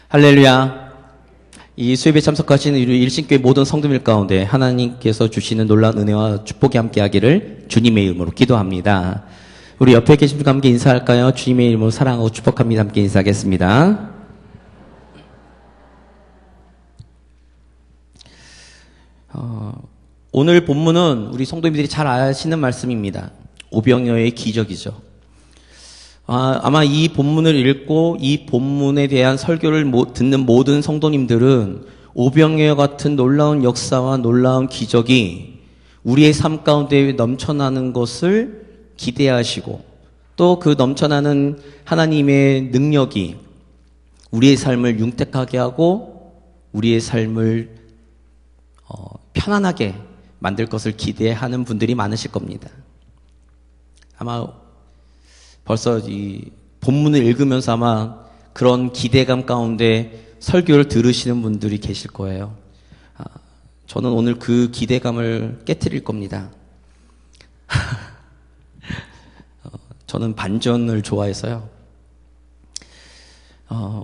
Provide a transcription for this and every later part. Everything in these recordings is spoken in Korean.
할렐루야. 이 수협에 참석하시는 우리 일신교회 모든 성도들 가운데 하나님께서 주시는 놀라운 은혜와 축복이 함께하기를 주님의 이름으로 기도합니다. 우리 옆에 계신 분과 함께 인사할까요? 주님의 이름으로 사랑하고 축복합니다. 함께 인사하겠습니다. 오늘 본문은 우리 성도님들이 잘 아시는 말씀입니다. 오병이어의 기적이죠. 아마 이 본문을 읽고 이 본문에 대한 설교를 듣는 모든 성도님들은 오병이어 같은 놀라운 역사와 놀라운 기적이 우리의 삶 가운데 넘쳐나는 것을 기대하시고 또 그 넘쳐나는 하나님의 능력이 우리의 삶을 융택하게 하고 우리의 삶을 편안하게 만들 것을 기대하는 분들이 많으실 겁니다. 아마 벌써 이 본문을 읽으면서 아마 그런 기대감 가운데 설교를 들으시는 분들이 계실 거예요. 저는 오늘 그 기대감을 깨트릴 겁니다. 저는 반전을 좋아해서요.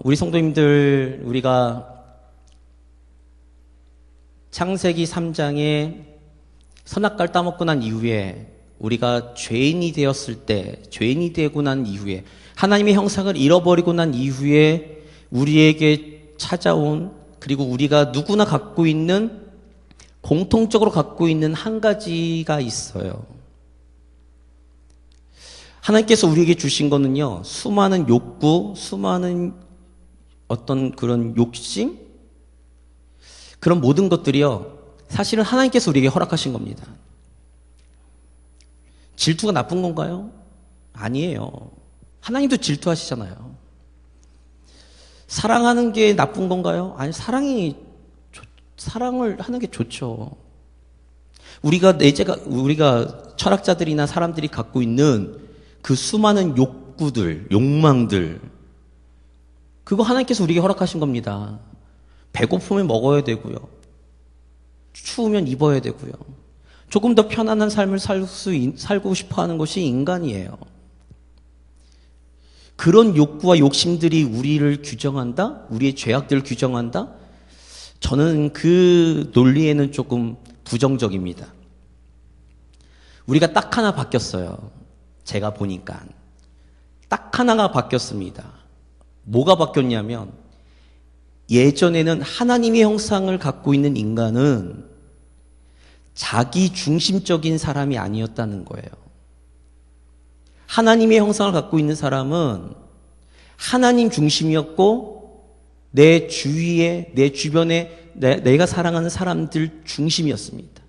우리 성도님들, 우리가 창세기 3장에 선악과를 따먹고 난 이후에 우리가 죄인이 되었을 때, 죄인이 되고 난 이후에, 하나님의 형상을 잃어버리고 난 이후에 우리에게 찾아온, 그리고 우리가 누구나 갖고 있는, 공통적으로 갖고 있는 한 가지가 있어요. 하나님께서 우리에게 주신 거는요, 수많은 욕구, 수많은 어떤 그런 욕심? 그런 모든 것들이요, 사실은 하나님께서 우리에게 허락하신 겁니다. 질투가 나쁜 건가요? 아니에요. 하나님도 질투하시잖아요. 사랑하는 게 나쁜 건가요? 아니, 사랑을 하는 게 좋죠. 우리가 철학자들이나 사람들이 갖고 있는 그 수많은 욕구들, 욕망들, 그거 하나님께서 우리에게 허락하신 겁니다. 배고프면 먹어야 되고요. 추우면 입어야 되고요. 조금 더 편안한 삶을 살고 싶어 하는 것이 인간이에요. 그런 욕구와 욕심들이 우리를 규정한다? 우리의 죄악들을 규정한다? 저는 그 논리에는 조금 부정적입니다. 우리가 딱 하나 바뀌었어요. 제가 보니까. 딱 하나가 바뀌었습니다. 뭐가 바뀌었냐면, 예전에는 하나님의 형상을 갖고 있는 인간은 자기 중심적인 사람이 아니었다는 거예요. 하나님의 형상을 갖고 있는 사람은 하나님 중심이었고 내 주위에, 내 주변에 내가 사랑하는 사람들 중심이었습니다.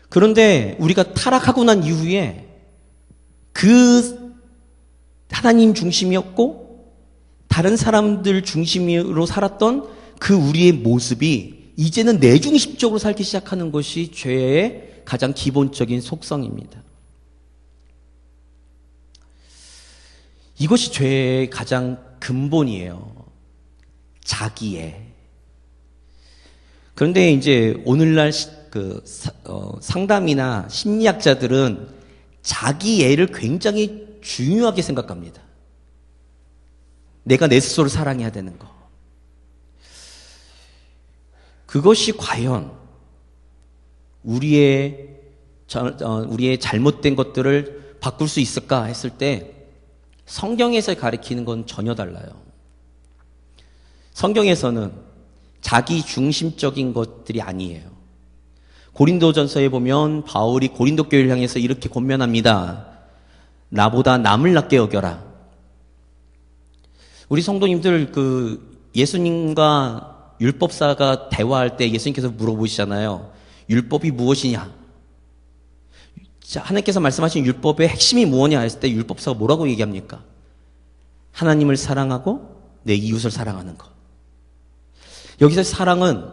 그런데 우리가 타락하고 난 이후에 그 하나님 중심이었고 다른 사람들 중심으로 살았던 그 우리의 모습이 이제는 내 중심적으로 살기 시작하는 것이 죄의 가장 기본적인 속성입니다. 이것이 죄의 가장 근본이에요. 자기애. 그런데 이제 오늘날 상담이나 심리학자들은 자기애를 굉장히 중요하게 생각합니다. 내가 내 스스로를 사랑해야 되는 거. 그것이 과연 우리의 잘못된 것들을 바꿀 수 있을까 했을 때 성경에서 가리키는 건 전혀 달라요. 성경에서는 자기 중심적인 것들이 아니에요. 고린도전서에 보면 바울이 고린도 교회를 향해서 이렇게 권면합니다. 나보다 남을 낮게 여겨라. 우리 성도님들 예수님과 율법사가 대화할 때 예수님께서 물어보시잖아요. 율법이 무엇이냐? 자, 하나님께서 말씀하신 율법의 핵심이 무엇이냐 했을 때 율법사가 뭐라고 얘기합니까? 하나님을 사랑하고 내 이웃을 사랑하는 것. 여기서 사랑은,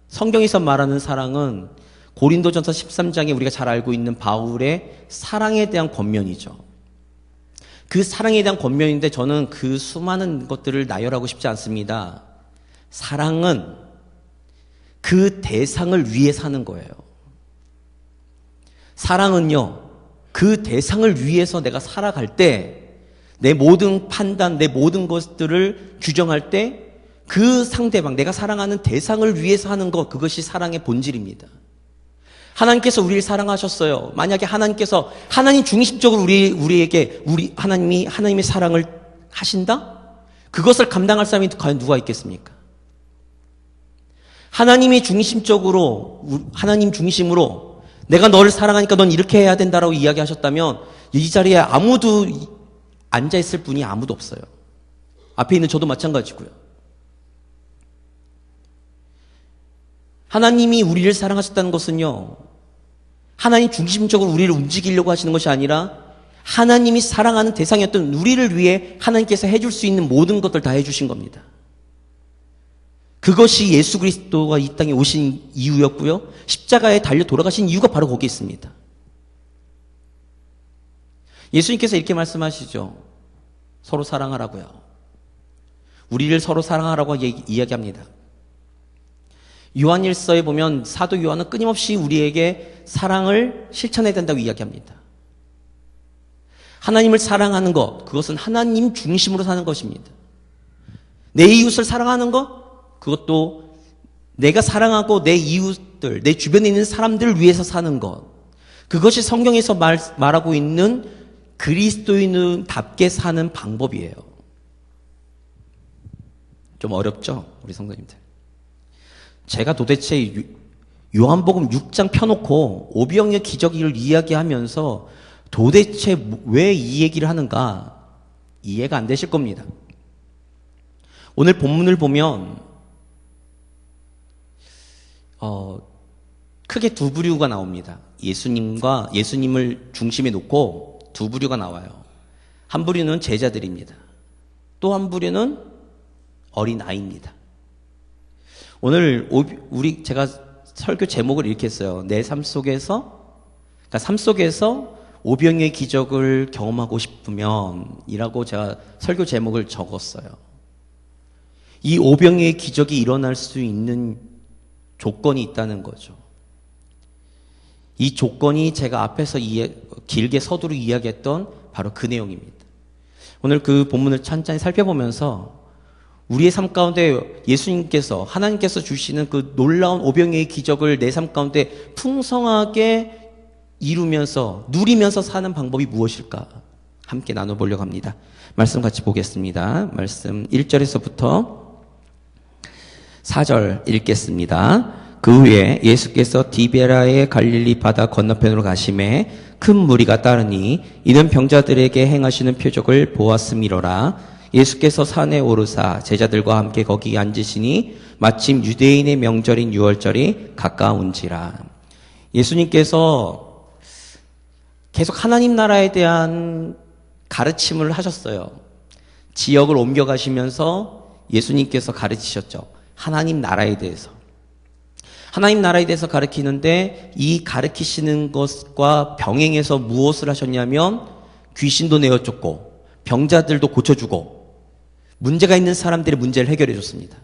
성경에서 말하는 사랑은 고린도전서 13장에 우리가 잘 알고 있는 바울의 사랑에 대한 권면이죠. 그 사랑에 대한 권면인데 저는 그 수많은 것들을 나열하고 싶지 않습니다. 사랑은 그 대상을 위해 사는 거예요. 사랑은요, 그 대상을 위해서 내가 살아갈 때 내 모든 판단, 내 모든 것들을 규정할 때 그 상대방, 내가 사랑하는 대상을 위해서 하는 것, 그것이 사랑의 본질입니다. 하나님께서 우리를 사랑하셨어요. 만약에 하나님께서 하나님 중심적으로 우리에게 하나님의 사랑을 하신다? 그것을 감당할 사람이 과연 누가 있겠습니까? 하나님 중심으로 내가 너를 사랑하니까 넌 이렇게 해야 된다라고 이야기하셨다면 이 자리에 아무도 앉아있을 분이 아무도 없어요. 앞에 있는 저도 마찬가지고요. 하나님이 우리를 사랑하셨다는 것은요, 하나님 중심적으로 우리를 움직이려고 하시는 것이 아니라 하나님이 사랑하는 대상이었던 우리를 위해 하나님께서 해줄 수 있는 모든 것들 다 해주신 겁니다. 그것이 예수 그리스도가 이 땅에 오신 이유였고요. 십자가에 달려 돌아가신 이유가 바로 거기에 있습니다. 예수님께서 이렇게 말씀하시죠. 서로 사랑하라고요. 우리를 서로 사랑하라고 이야기합니다. 요한일서에 보면 사도 요한은 끊임없이 우리에게 사랑을 실천해야 된다고 이야기합니다. 하나님을 사랑하는 것, 그것은 하나님 중심으로 사는 것입니다. 내 이웃을 사랑하는 것, 그것도 내가 사랑하고 내 이웃들, 내 주변에 있는 사람들을 위해서 사는 것, 그것이 성경에서 말하고 있는 그리스도인답게 사는 방법이에요. 좀 어렵죠? 우리 성도님들. 제가 도대체 요한복음 6장 펴놓고 오병이어 기적을 이야기하면서 도대체 왜 이 얘기를 하는가 이해가 안 되실 겁니다. 오늘 본문을 보면 크게 두 부류가 나옵니다. 예수님을 중심에 놓고 두 부류가 나와요. 한 부류는 제자들입니다. 또 한 부류는 어린아이입니다. 오늘 제가 설교 제목을 이렇게 했어요. 내 삶 속에서, 그러니까 삶 속에서 오병이어의 기적을 경험하고 싶으면 이라고 제가 설교 제목을 적었어요. 이 오병이어의 기적이 일어날 수 있는 조건이 있다는 거죠. 이 조건이 제가 앞에서 길게 서두로 이야기했던 바로 그 내용입니다. 오늘 그 본문을 천천히 살펴보면서 우리의 삶 가운데 예수님께서, 하나님께서 주시는 그 놀라운 오병이어의 기적을 내 삶 가운데 풍성하게 이루면서, 누리면서 사는 방법이 무엇일까? 함께 나눠보려고 합니다. 말씀 같이 보겠습니다. 말씀 1절에서부터 4절 읽겠습니다. 그 후에 예수께서 디베라의 갈릴리 바다 건너편으로 가심에 큰 무리가 따르니 이는 병자들에게 행하시는 표적을 보았음이로라. 예수께서 산에 오르사 제자들과 함께 거기 앉으시니 마침 유대인의 명절인 유월절이 가까운지라. 예수님께서 계속 하나님 나라에 대한 가르침을 하셨어요. 지역을 옮겨가시면서 예수님께서 가르치셨죠. 하나님 나라에 대해서. 하나님 나라에 대해서 가르치는데 이 가르치시는 것과 병행해서 무엇을 하셨냐면 귀신도 내어쫓고 병자들도 고쳐주고 문제가 있는 사람들의 문제를 해결해 줬습니다.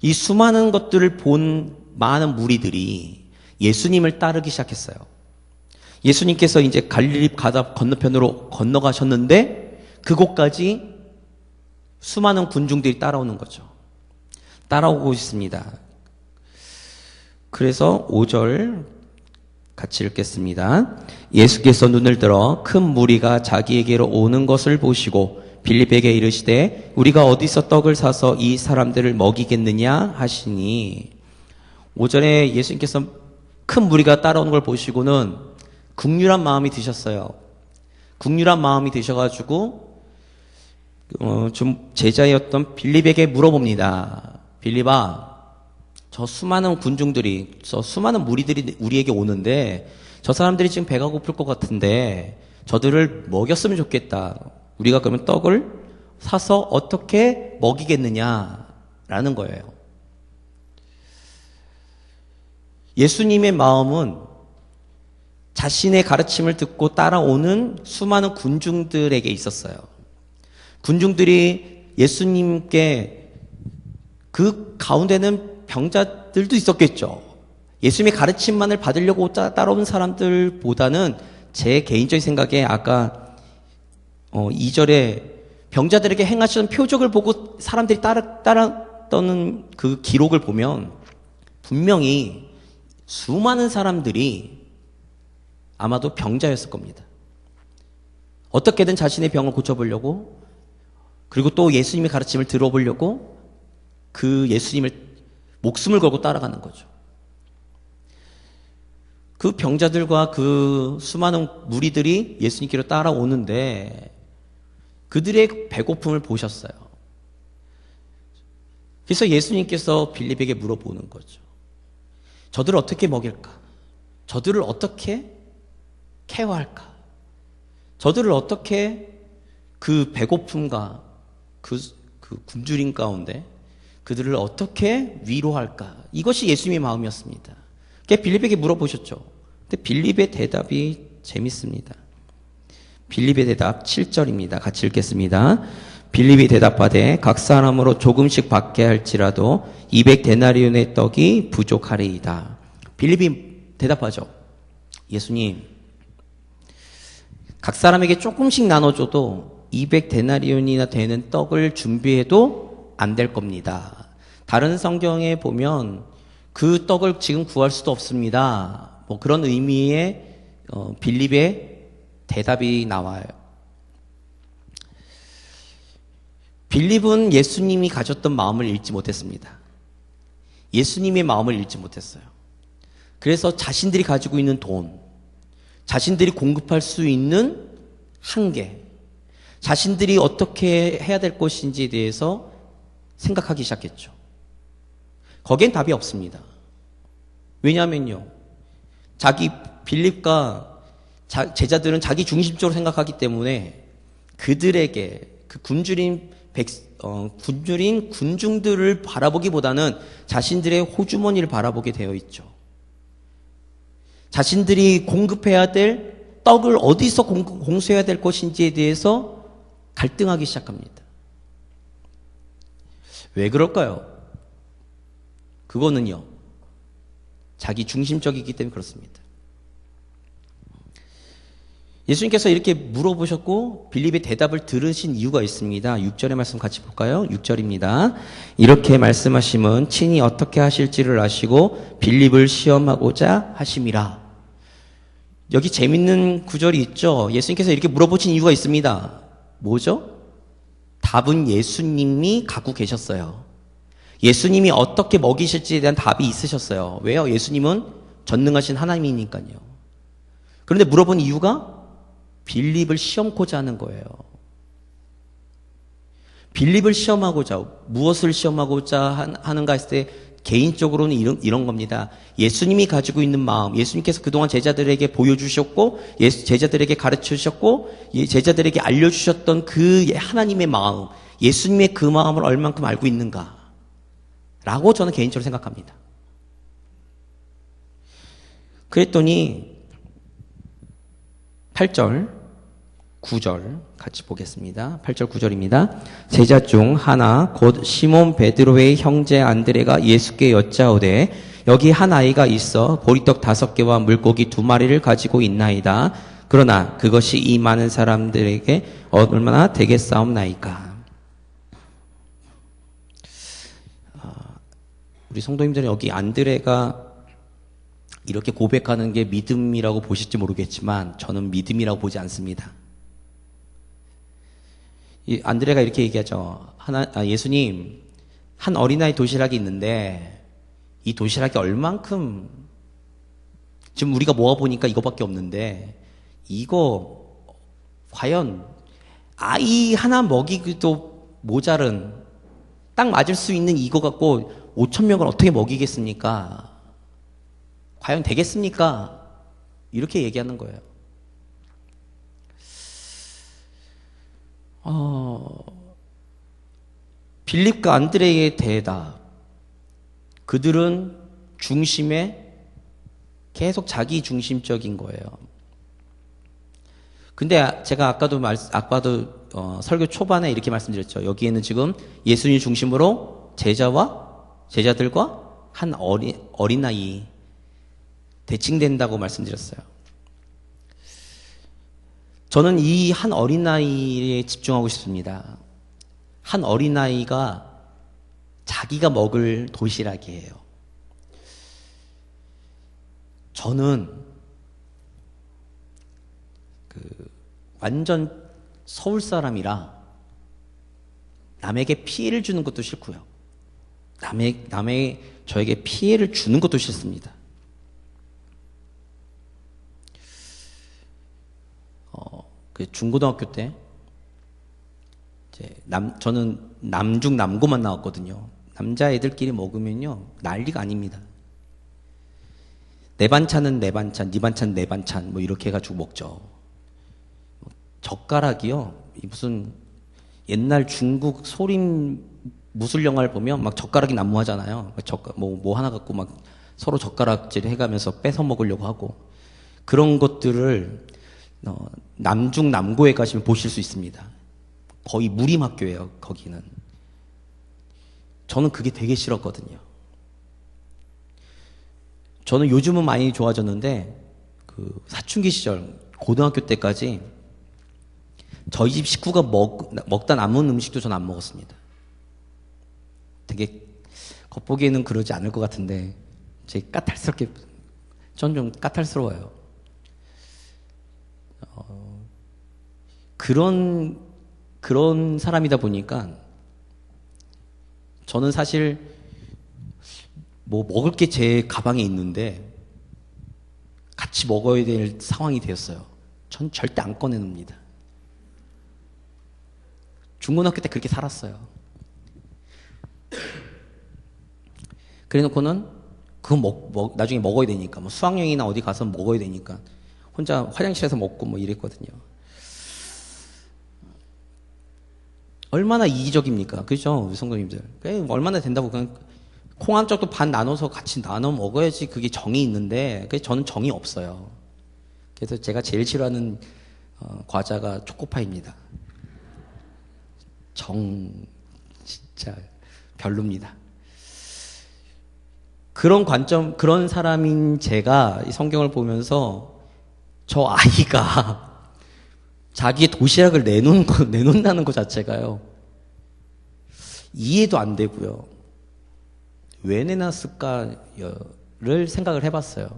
이 수많은 것들을 본 많은 무리들이 예수님을 따르기 시작했어요. 예수님께서 이제 갈릴리 바다 건너편으로 건너가셨는데 그곳까지 수많은 군중들이 따라오는 거죠. 따라오고 있습니다. 그래서 5절 같이 읽겠습니다. 예수께서 눈을 들어 큰 무리가 자기에게로 오는 것을 보시고 빌립에게 이르시되 우리가 어디서 떡을 사서 이 사람들을 먹이겠느냐 하시니 5절에 예수님께서 큰 무리가 따라오는 걸 보시고는 긍휼한 마음이 드셨어요. 긍휼한 마음이 드셔가지고 좀 제자였던 빌립에게 물어봅니다. 빌립아, 저 수많은 군중들이, 저 수많은 무리들이 우리에게 오는데 저 사람들이 지금 배가 고플 것 같은데 저들을 먹였으면 좋겠다. 우리가 그러면 떡을 사서 어떻게 먹이겠느냐라는 거예요. 예수님의 마음은 자신의 가르침을 듣고 따라오는 수많은 군중들에게 있었어요. 군중들이 예수님께 그 가운데는 병자들도 있었겠죠. 예수님의 가르침만을 받으려고 따라오는 사람들보다는 제 개인적인 생각에 아까 2절에 병자들에게 행하시던 표적을 보고 사람들이 따랐던 그 기록을 보면 분명히 수많은 사람들이 아마도 병자였을 겁니다. 어떻게든 자신의 병을 고쳐보려고, 그리고 또 예수님의 가르침을 들어보려고 그 예수님을 목숨을 걸고 따라가는 거죠. 그 병자들과 그 수많은 무리들이 예수님께로 따라오는데 그들의 배고픔을 보셨어요. 그래서 예수님께서 빌립에게 물어보는 거죠. 저들을 어떻게 먹일까? 저들을 어떻게 케어할까? 저들을 어떻게 그 배고픔과 그 굶주림 가운데 그들을 어떻게 위로할까? 이것이 예수님의 마음이었습니다. 그게 빌립에게 물어보셨죠. 근데 빌립의 대답이 재밌습니다. 빌립의 대답 7절입니다. 같이 읽겠습니다. 빌립이 대답하되 각 사람으로 조금씩 받게 할지라도 200데나리온의 떡이 부족하리이다. 빌립이 대답하죠. 예수님, 각 사람에게 조금씩 나눠줘도 200데나리온이나 되는 떡을 준비해도 안 될 겁니다. 다른 성경에 보면 그 떡을 지금 구할 수도 없습니다. 뭐 그런 의미의 빌립의 대답이 나와요. 빌립은 예수님이 가졌던 마음을 읽지 못했습니다. 예수님의 마음을 읽지 못했어요. 그래서 자신들이 가지고 있는 돈, 자신들이 공급할 수 있는 한계, 자신들이 어떻게 해야 될 것인지에 대해서 생각하기 시작했죠. 거기엔 답이 없습니다. 왜냐하면요, 빌립과 제자들은 자기 중심적으로 생각하기 때문에 그들에게 그 굶주린 군중들을 바라보기보다는 자신들의 호주머니를 바라보게 되어 있죠. 자신들이 공급해야 될 떡을 어디서 공수해야 될 것인지에 대해서 갈등하기 시작합니다. 왜 그럴까요? 그거는요, 자기 중심적이기 때문에 그렇습니다. 예수님께서 이렇게 물어보셨고 빌립의 대답을 들으신 이유가 있습니다. 6절의 말씀 같이 볼까요? 6절입니다. 이렇게 말씀하심은 친히 어떻게 하실지를 아시고 빌립을 시험하고자 하심이라. 여기 재밌는 구절이 있죠. 예수님께서 이렇게 물어보신 이유가 있습니다. 뭐죠? 답은 예수님이 갖고 계셨어요. 예수님이 어떻게 먹이실지에 대한 답이 있으셨어요. 왜요? 예수님은 전능하신 하나님이니까요. 그런데 물어본 이유가 빌립을 시험코자 하는 거예요. 빌립을 시험하고자, 무엇을 시험하고자 하는가 했을 때 개인적으로는 이런 겁니다. 예수님이 가지고 있는 마음, 예수님께서 그동안 제자들에게 보여주셨고 제자들에게 가르쳐주셨고 제자들에게 알려주셨던 그 하나님의 마음, 예수님의 그 마음을 얼만큼 알고 있는가 라고 저는 개인적으로 생각합니다. 그랬더니 8절, 9절 같이 보겠습니다. 8절, 9절입니다. 제자 중 하나 곧 시몬 베드로의 형제 안드레가 예수께 여짜오되 여기 한 아이가 있어 보리떡 5개와 물고기 2마리를 가지고 있나이다. 그러나 그것이 이 많은 사람들에게 얼마나 되겠사옵나이까. 우리 성도님들은 여기 안드레가 이렇게 고백하는 게 믿음이라고 보실지 모르겠지만 저는 믿음이라고 보지 않습니다. 이 안드레가 이렇게 얘기하죠. 예수님, 한 어린아이 도시락이 있는데 이 도시락이 얼만큼, 지금 우리가 모아보니까 이거밖에 없는데 이거 과연 아이 하나 먹이기도 모자른, 딱 맞을 수 있는 이거 갖고 5,000명을 어떻게 먹이겠습니까? 과연 되겠습니까? 이렇게 얘기하는 거예요. 빌립과 안드레의 대답. 그들은 중심에 계속 자기 중심적인 거예요. 근데 제가 아까도 설교 초반에 이렇게 말씀드렸죠. 여기에는 지금 예수님 중심으로 제자들과 한 어린아이 대칭된다고 말씀드렸어요. 저는 이 한 어린아이에 집중하고 싶습니다. 한 어린아이가 자기가 먹을 도시락이에요. 저는 완전 서울 사람이라 남에게 피해를 주는 것도 싫고요. 남의 저에게 피해를 주는 것도 싫습니다. 중고등학교 때 저는 남중 남고만 나왔거든요. 남자애들끼리 먹으면요 난리가 아닙니다. 내 반찬은 내 반찬, 네 반찬 내 반찬 뭐 이렇게 해가지고 먹죠. 젓가락이요 무슨 옛날 중국 소림 무술 영화를 보면 막 젓가락이 난무하잖아요. 뭐 하나 갖고 막 서로 젓가락질 해가면서 뺏어 먹으려고 하고 그런 것들을 남중 남고에 가시면 보실 수 있습니다. 거의 무림학교예요. 거기는. 저는 그게 되게 싫었거든요. 저는 요즘은 많이 좋아졌는데 사춘기 시절 고등학교 때까지 저희 집 식구가 먹다 남은 음식도 전 안 먹었습니다. 되게 겉보기에는 그러지 않을 것 같은데 되게 까탈스럽게 전 좀 까탈스러워요. 그런 사람이다 보니까 저는 사실 뭐 먹을 게 제 가방에 있는데 같이 먹어야 될 상황이 되었어요. 전 절대 안 꺼내놉니다. 중고등학교 때 그렇게 살았어요. 그래놓고는 그거 나중에 먹어야 되니까 뭐 수학여행이나 어디 가서 먹어야 되니까 혼자 화장실에서 먹고 뭐 이랬거든요. 얼마나 이기적입니까? 그죠? 우리 성도님들. 얼마나 된다고 그냥 콩 한 쪽도 반 나눠서 같이 나눠 먹어야지 그게 정이 있는데 저는 정이 없어요. 그래서 제가 제일 싫어하는 과자가 초코파이입니다. 진짜 별로입니다. 그런 사람인 제가 이 성경을 보면서 저 아이가 자기의 도시락을 내놓는다는 것 자체가요. 이해도 안 되고요. 왜 내놨을까를 생각을 해봤어요.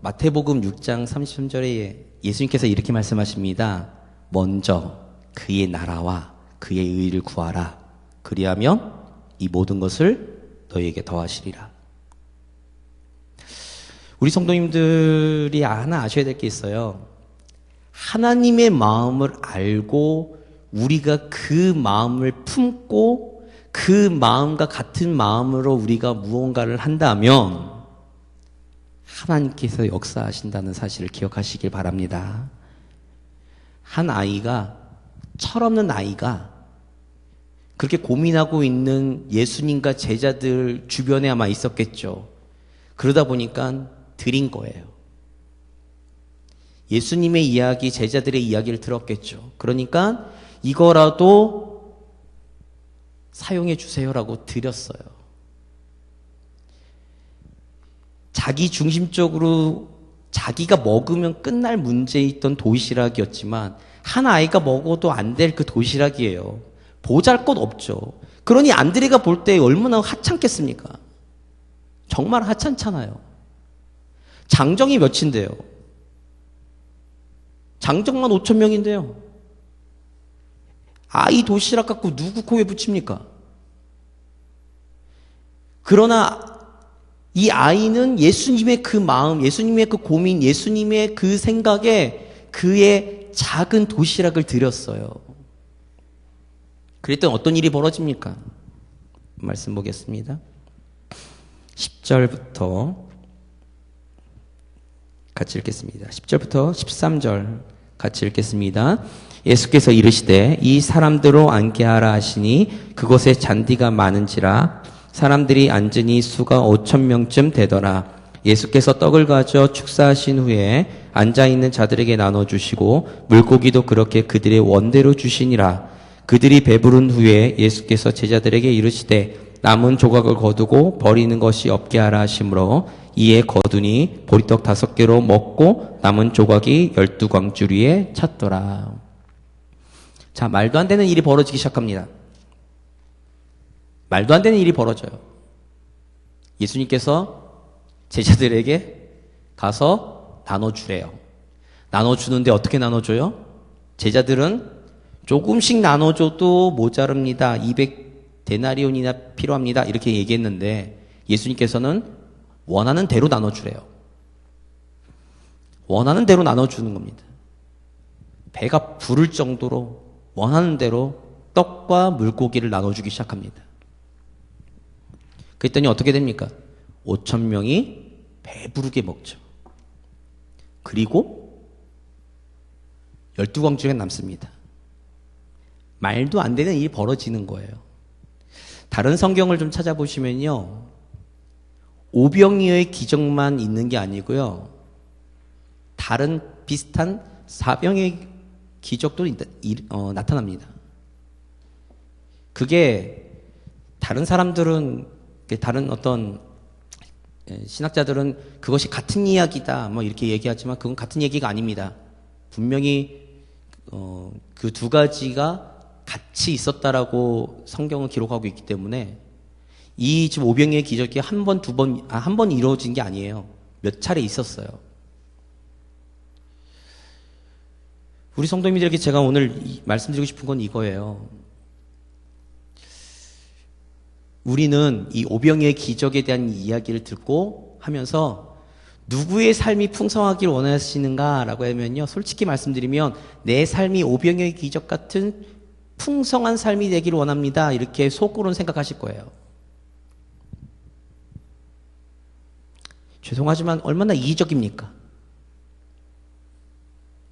마태복음 6장 33절에 예수님께서 이렇게 말씀하십니다. 먼저 그의 나라와 그의 의를 구하라. 그리하면 이 모든 것을 너희에게 더하시리라. 우리 성도님들이 하나 아셔야 될 게 있어요. 하나님의 마음을 알고 우리가 그 마음을 품고 그 마음과 같은 마음으로 우리가 무언가를 한다면 하나님께서 역사하신다는 사실을 기억하시길 바랍니다. 한 아이가, 철없는 아이가 그렇게 고민하고 있는 예수님과 제자들 주변에 아마 있었겠죠. 그러다 보니까 드린 거예요. 예수님의 이야기, 제자들의 이야기를 들었겠죠. 그러니까 이거라도 사용해 주세요라고 드렸어요. 자기 중심적으로 자기가 먹으면 끝날 문제있던 도시락이었지만 한 아이가 먹어도 안 될 그 도시락이에요. 보잘것 없죠. 그러니 안드레가 볼 때 얼마나 하찮겠습니까? 정말 하찮잖아요. 장정이 몇인데요? 장정만 5,000명인데요. 아이 도시락 갖고 누구 코에 붙입니까? 그러나 이 아이는 예수님의 그 마음, 예수님의 그 고민, 예수님의 그 생각에 그의 작은 도시락을 드렸어요. 그랬더니 어떤 일이 벌어집니까? 말씀 보겠습니다. 10절부터 같이 읽겠습니다. 10절부터 13절 같이 읽겠습니다. 예수께서 이르시되 이 사람들로 앉게 하라 하시니 그곳에 잔디가 많은지라 사람들이 앉으니 수가 5,000명쯤 되더라. 예수께서 떡을 가져 축사하신 후에 앉아있는 자들에게 나눠주시고 물고기도 그렇게 그들의 원대로 주시니라. 그들이 배부른 후에 예수께서 제자들에게 이르시되 남은 조각을 거두고 버리는 것이 없게 하라 하시므로 이에 거두니 보리떡 5개로 먹고 남은 조각이 12광줄 위에 찼더라. 자, 말도 안 되는 일이 벌어지기 시작합니다. 말도 안 되는 일이 벌어져요. 예수님께서 제자들에게 가서 나눠주래요. 나눠주는데 어떻게 나눠줘요? 제자들은 조금씩 나눠줘도 모자릅니다. 200데나리온이나 필요합니다. 이렇게 얘기했는데 예수님께서는 원하는 대로 나눠주래요. 원하는 대로 나눠주는 겁니다. 배가 부를 정도로 원하는 대로 떡과 물고기를 나눠주기 시작합니다. 그랬더니 어떻게 됩니까? 5,000명이 배부르게 먹죠. 그리고 12광 중에 남습니다. 말도 안 되는 일이 벌어지는 거예요. 다른 성경을 좀 찾아보시면요. 오병이어의 기적만 있는 게 아니고요. 다른 비슷한 사병의 기적도 나타납니다. 그게 다른 사람들은, 다른 어떤 신학자들은 그것이 같은 이야기다 뭐 이렇게 얘기하지만 그건 같은 얘기가 아닙니다. 분명히 그 두 가지가 같이 있었다라고 성경은 기록하고 있기 때문에 이 지금 오병이어의 기적이 한 번 이루어진 게 아니에요. 몇 차례 있었어요. 우리 성도님들에게 제가 오늘 말씀드리고 싶은 건 이거예요. 우리는 이 오병이어의 기적에 대한 이야기를 듣고 하면서 누구의 삶이 풍성하길 원하시는가라고 하면요. 솔직히 말씀드리면 내 삶이 오병이어의 기적 같은 풍성한 삶이 되기를 원합니다. 이렇게 속으로는 생각하실 거예요. 죄송하지만 얼마나 이기적입니까?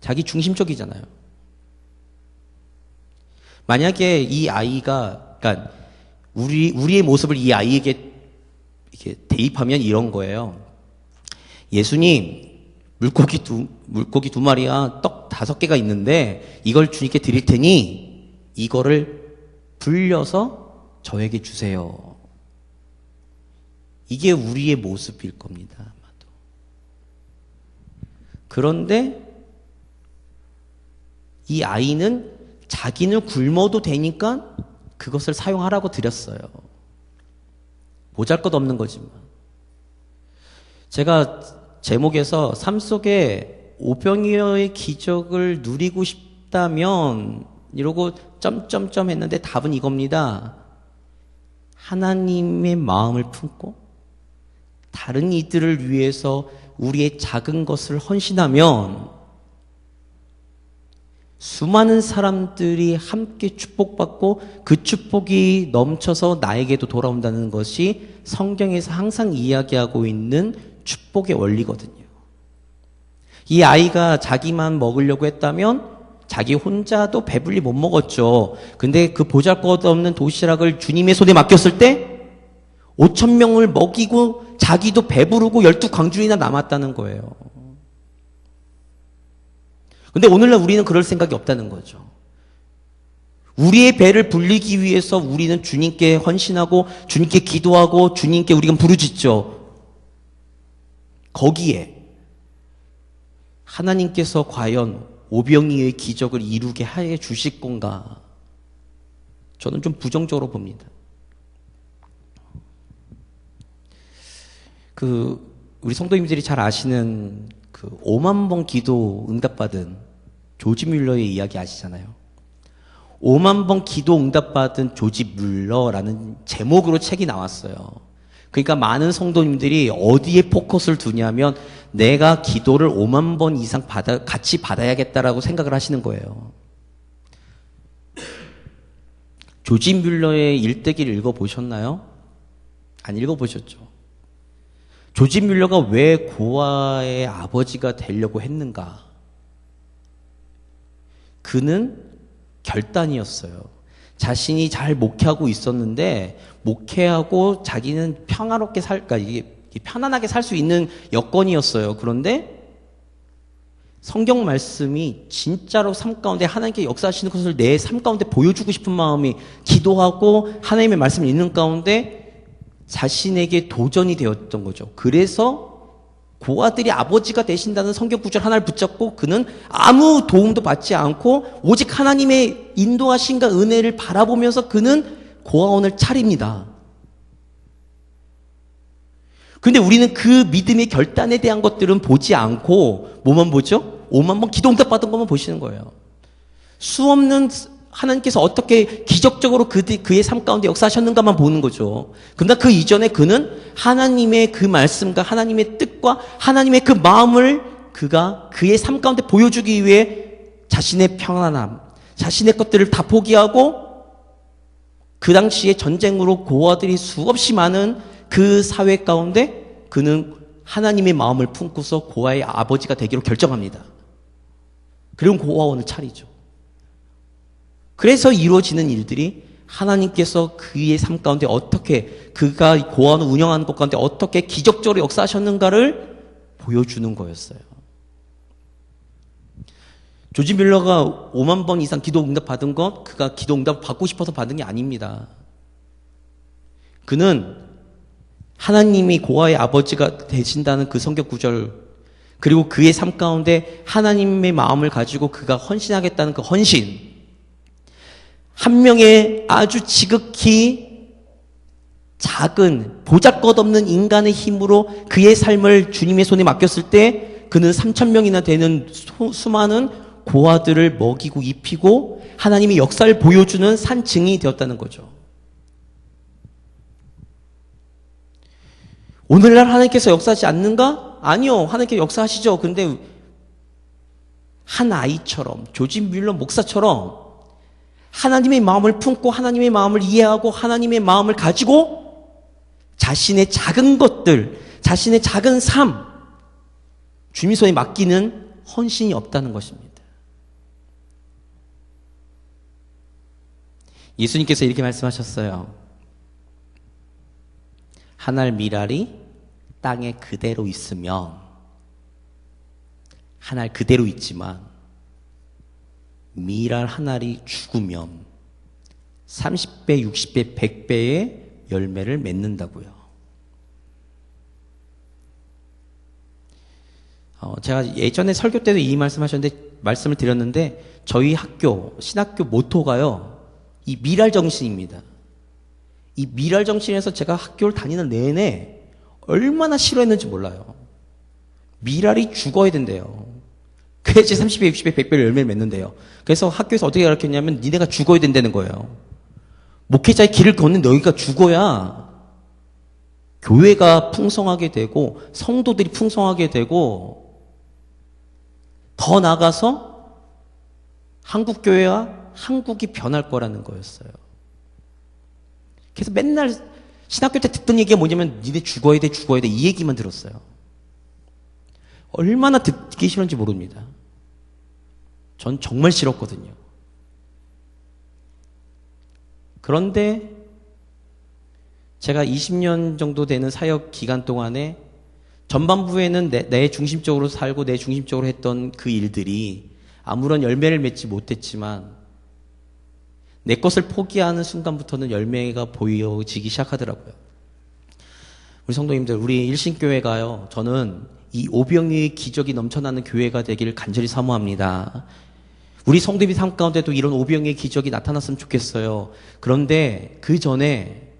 자기 중심적이잖아요. 만약에 이 아이가, 그러니까 우리의 모습을 이 아이에게 이렇게 대입하면 이런 거예요. 예수님, 물고기 두 마리와 떡 5개가 있는데 이걸 주님께 드릴 테니 이거를 불려서 저에게 주세요. 이게 우리의 모습일 겁니다. 아마도. 그런데 이 아이는 자기는 굶어도 되니까 그것을 사용하라고 드렸어요. 보잘것없는 거지만. 제가 제목에서 삶 속에 오병이어의 기적을 누리고 싶다면 이러고 점점점 했는데 답은 이겁니다. 하나님의 마음을 품고 다른 이들을 위해서 우리의 작은 것을 헌신하면 수많은 사람들이 함께 축복받고 그 축복이 넘쳐서 나에게도 돌아온다는 것이 성경에서 항상 이야기하고 있는 축복의 원리거든요. 이 아이가 자기만 먹으려고 했다면 자기 혼자도 배불리 못 먹었죠. 근데 그 보잘것없는 도시락을 주님의 손에 맡겼을 때 5,000명을 먹이고 자기도 배부르고 12광주리나 남았다는 거예요. 근데 오늘날 우리는 그럴 생각이 없다는 거죠. 우리의 배를 불리기 위해서 우리는 주님께 헌신하고 주님께 기도하고 주님께 우리가 부르짖죠. 거기에 하나님께서 과연 오병이어의 기적을 이루게 해 주실 건가? 저는 좀 부정적으로 봅니다. 우리 성도님들이 잘 아시는 5만 번 기도 응답받은 조지 뮬러의 이야기 아시잖아요. 5만 번 기도 응답받은 조지 뮬러라는 제목으로 책이 나왔어요. 그러니까 많은 성도님들이 어디에 포커스를 두냐면 내가 기도를 5만 번 이상 같이 받아야겠다라고 생각을 하시는 거예요. 조지 뮬러의 일대기를 읽어보셨나요? 안 읽어보셨죠? 조지 뮬러가 왜 고아의 아버지가 되려고 했는가? 그는 결단이었어요. 자신이 잘 목회하고 있었는데 목회하고 자기는 평화롭게 그러니까 이게 편안하게 살 수 있는 여건이었어요. 그런데 성경 말씀이 진짜로 삶 가운데 하나님께 역사하시는 것을 내 삶 가운데 보여주고 싶은 마음이 기도하고 하나님의 말씀을 읽는 가운데 자신에게 도전이 되었던 거죠. 그래서 고아들이 아버지가 되신다는 성경 구절 하나를 붙잡고 그는 아무 도움도 받지 않고 오직 하나님의 인도하심과 은혜를 바라보면서 그는 고아원을 차립니다. 근데 우리는 그 믿음의 결단에 대한 것들은 보지 않고 뭐만 보죠? 오만 번 기도 응답 받은 것만 보시는 거예요. 수없는 하나님께서 어떻게 기적적으로 그의 삶 가운데 역사하셨는가만 보는 거죠. 그러나 그 이전에 그는 하나님의 그 말씀과 하나님의 뜻과 하나님의 그 마음을 그가 그의 삶 가운데 보여주기 위해 자신의 평안함, 자신의 것들을 다 포기하고 그 당시에 전쟁으로 고아들이 수없이 많은 그 사회 가운데 그는 하나님의 마음을 품고서 고아의 아버지가 되기로 결정합니다. 그리고 고아원을 차리죠. 그래서 이루어지는 일들이 하나님께서 그의 삶 가운데 어떻게 그가 고아원을 운영하는 것 가운데 어떻게 기적적으로 역사하셨는가를 보여주는 거였어요. 조지 밀러가 5만 번 이상 기도 응답 받은 것 그가 기도 응답 받고 싶어서 받은 게 아닙니다. 그는 하나님이 고아의 아버지가 되신다는 그 성경 구절 그리고 그의 삶 가운데 하나님의 마음을 가지고 그가 헌신하겠다는 그 헌신 한 명의 아주 지극히 작은 보잘것없는 인간의 힘으로 그의 삶을 주님의 손에 맡겼을 때 그는 3,000명이나 되는 수많은 고아들을 먹이고 입히고 하나님의 역사를 보여주는 산증이 되었다는 거죠. 오늘날 하나님께서 역사하지 않는가? 아니요. 하나님께서 역사하시죠. 그런데 한 아이처럼 조지 뮬러 목사처럼 하나님의 마음을 품고 하나님의 마음을 이해하고 하나님의 마음을 가지고 자신의 작은 것들, 자신의 작은 삶, 주님 손에 맡기는 헌신이 없다는 것입니다. 예수님께서 이렇게 말씀하셨어요. 한 알 미랄이 땅에 그대로 있으면 한 알 그대로 있지만 미랄 한 알이 죽으면 30배, 60배, 100배의 열매를 맺는다고요. 제가 예전에 설교 때도 이 말씀을 드렸는데 저희 학교, 신학교 모토가요. 이 미랄 정신입니다. 이 미랄 정신에서 제가 학교를 다니는 내내 얼마나 싫어했는지 몰라요. 미랄이 죽어야 된대요. 그래야지 30배, 60배, 100배 열매를 맺는데요. 그래서 학교에서 어떻게 가르쳤냐면 니네가 죽어야 된다는 거예요. 목회자의 길을 걷는 너희가 죽어야 교회가 풍성하게 되고 성도들이 풍성하게 되고 더 나아가서 한국교회와 한국이 변할 거라는 거였어요. 그래서 맨날 신학교 때 듣던 얘기가 뭐냐면 니네 죽어야 돼, 죽어야 돼 이 얘기만 들었어요. 얼마나 듣기 싫은지 모릅니다. 전 정말 싫었거든요. 그런데 제가 20년 정도 되는 사역 기간 동안에 전반부에는 내 중심적으로 살고 내 중심적으로 했던 그 일들이 아무런 열매를 맺지 못했지만 내 것을 포기하는 순간부터는 열매가 보여지기 시작하더라고요. 우리 성도님들, 우리 일신교회가요, 저는 이 오병이의 기적이 넘쳐나는 교회가 되기를 간절히 사모합니다. 우리 성도님의 삶 가운데도 이런 오병이의 기적이 나타났으면 좋겠어요. 그런데 그 전에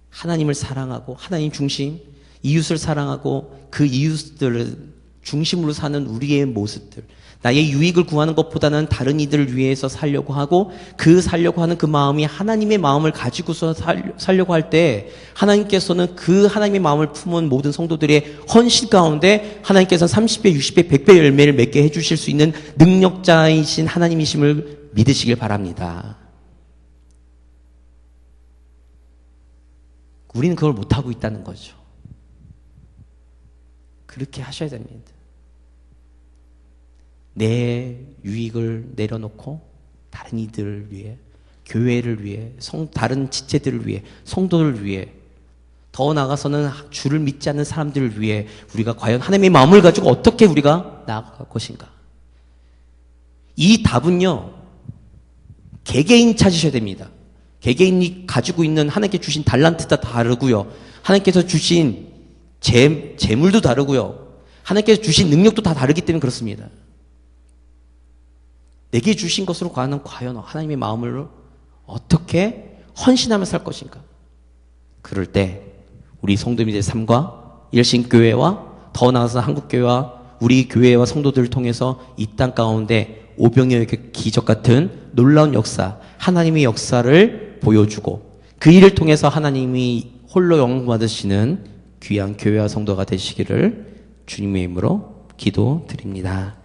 하나님을 사랑하고 하나님 중심, 이웃을 사랑하고 그 이웃들을 중심으로 사는 우리의 모습들, 나의 유익을 구하는 것보다는 다른 이들을 위해서 살려고 하고 살려고 하는 그 마음이 하나님의 마음을 가지고서 살려고 할 때 하나님께서는 그 하나님의 마음을 품은 모든 성도들의 헌신 가운데 하나님께서는 30배, 60배, 100배 열매를 맺게 해주실 수 있는 능력자이신 하나님이심을 믿으시길 바랍니다. 우리는 그걸 못하고 있다는 거죠. 그렇게 하셔야 됩니다. 내 유익을 내려놓고 다른 이들을 위해, 교회를 위해, 다른 지체들을 위해, 성도를 위해, 더 나아가서는 주를 믿지 않는 사람들을 위해 우리가 과연 하나님의 마음을 가지고 어떻게 우리가 나아갈 것인가. 이 답은요, 개개인 찾으셔야 됩니다. 개개인이 가지고 있는 하나님께 주신 달란트가 다르고요. 하나님께서 주신 재물도 다르고요. 하나님께서 주신 능력도 다 다르기 때문에 그렇습니다. 내게 주신 것으로 과연 하나님의 마음을 어떻게 헌신하며 살 것인가? 그럴 때 우리 성도님들의 삶과 일신교회와 더 나아가서 한국교회와 우리 교회와 성도들을 통해서 이 땅 가운데 오병이어의 기적 같은 놀라운 역사, 하나님의 역사를 보여주고 그 일을 통해서 하나님이 홀로 영광 받으시는 귀한 교회와 성도가 되시기를 주님의 이름으로 기도드립니다.